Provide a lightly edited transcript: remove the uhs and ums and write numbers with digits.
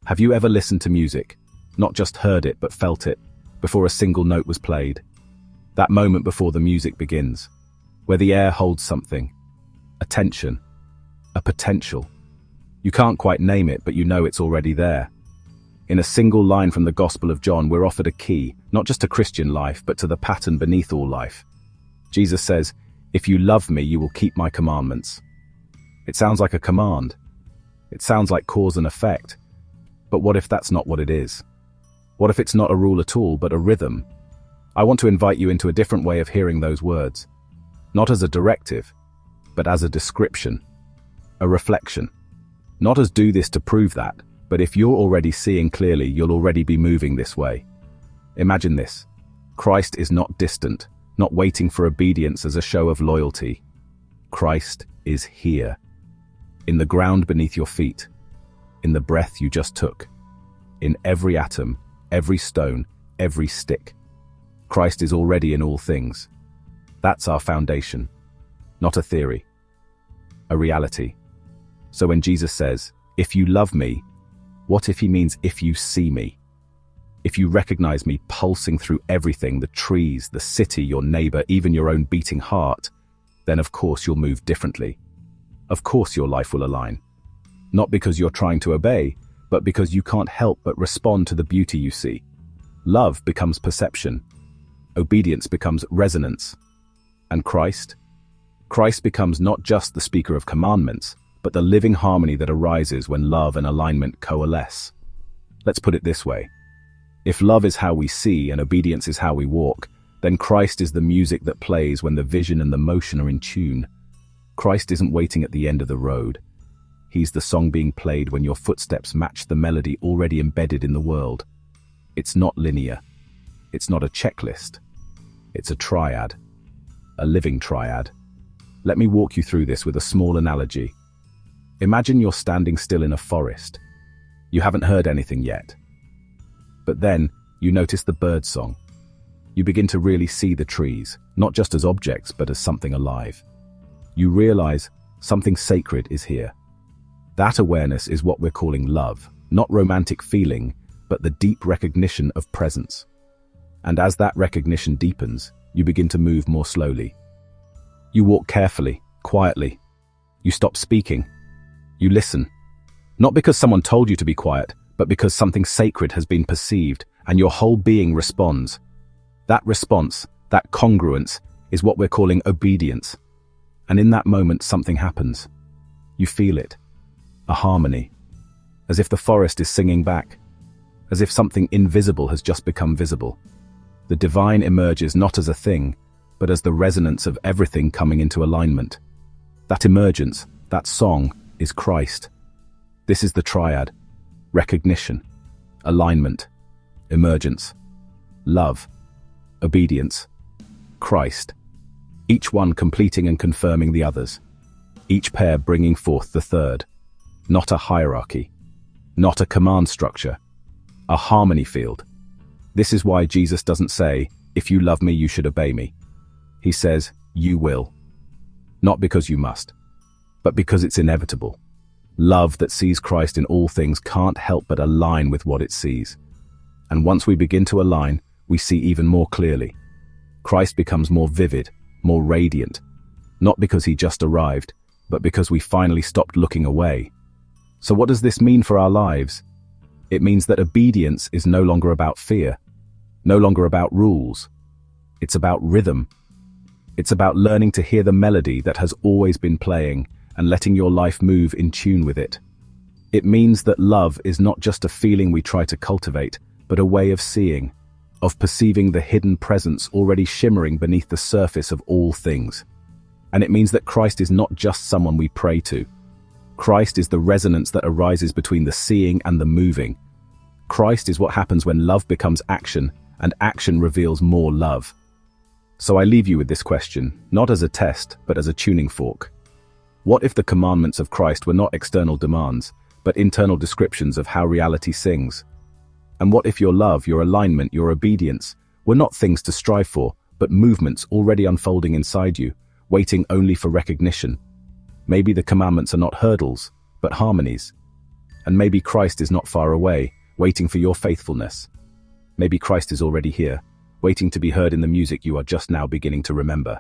Have you ever listened to music, not just heard it but felt it, before a single note was played? That moment before the music begins, where the air holds something, a tension, a potential. You can't quite name it, but you know it's already there. In a single line from the Gospel of John, we're offered a key, not just to Christian life, but to the pattern beneath all life. Jesus says, "If you love me, you will keep my commandments." It sounds like a command. It sounds like cause and effect. But what if that's not what it is? What if it's not a rule at all, but a rhythm? I want to invite you into a different way of hearing those words. Not as a directive, but as a description, a reflection. Not as do this to prove that, but if you're already seeing clearly, you'll already be moving this way. Imagine this. Christ is not distant, not waiting for obedience as a show of loyalty. Christ is here, in the ground beneath your feet, in the breath you just took, in every atom, every stone, every stick. Christ is already in all things. That's our foundation, not a theory, a reality. So when Jesus says, "If you love me," what if he means if you see me? If you recognize me pulsing through everything, the trees, the city, your neighbor, even your own beating heart, then of course you'll move differently. Of course your life will align. Not because you're trying to obey, but because you can't help but respond to the beauty you see. Love becomes perception. Obedience becomes resonance. And Christ? Christ becomes not just the speaker of commandments, but the living harmony that arises when love and alignment coalesce. Let's put it this way. If love is how we see and obedience is how we walk, then Christ is the music that plays when the vision and the motion are in tune. Christ isn't waiting at the end of the road. He's the song being played when your footsteps match the melody already embedded in the world. It's not linear. It's not a checklist. It's a triad. A living triad. Let me walk you through this with a small analogy. Imagine you're standing still in a forest. You haven't heard anything yet. But then, you notice the bird song. You begin to really see the trees, not just as objects, but as something alive. You realize something sacred is here. That awareness is what we're calling love, not romantic feeling, but the deep recognition of presence. And as that recognition deepens, you begin to move more slowly. You walk carefully, quietly. You stop speaking. You listen. Not because someone told you to be quiet, but because something sacred has been perceived, and your whole being responds. That response, that congruence, is what we're calling obedience. And in that moment, something happens. You feel it. A harmony. As if the forest is singing back. As if something invisible has just become visible. The divine emerges not as a thing, but as the resonance of everything coming into alignment. That emergence, that song, is Christ. This is the triad. Recognition, alignment, emergence, love, obedience, Christ. Each one completing and confirming the others. Each pair bringing forth the third. Not a hierarchy. Not a command structure. A harmony field. This is why Jesus doesn't say, "If you love me, you should obey me." He says, "You will." Not because you must, but because it's inevitable. Love that sees Christ in all things can't help but align with what it sees. And once we begin to align, we see even more clearly. Christ becomes more vivid, more radiant. Not because he just arrived, but because we finally stopped looking away. So what does this mean for our lives? It means that obedience is no longer about fear, no longer about rules. It's about rhythm. It's about learning to hear the melody that has always been playing and letting your life move in tune with it. It means that love is not just a feeling we try to cultivate, but a way of seeing, of perceiving the hidden presence already shimmering beneath the surface of all things. And it means that Christ is not just someone we pray to. Christ is the resonance that arises between the seeing and the moving. Christ is what happens when love becomes action, and action reveals more love. So I leave you with this question, not as a test, but as a tuning fork. What if the commandments of Christ were not external demands, but internal descriptions of how reality sings? And what if your love, your alignment, your obedience were not things to strive for, but movements already unfolding inside you, waiting only for recognition? Maybe the commandments are not hurdles, but harmonies. And maybe Christ is not far away, waiting for your faithfulness. Maybe Christ is already here, waiting to be heard in the music you are just now beginning to remember.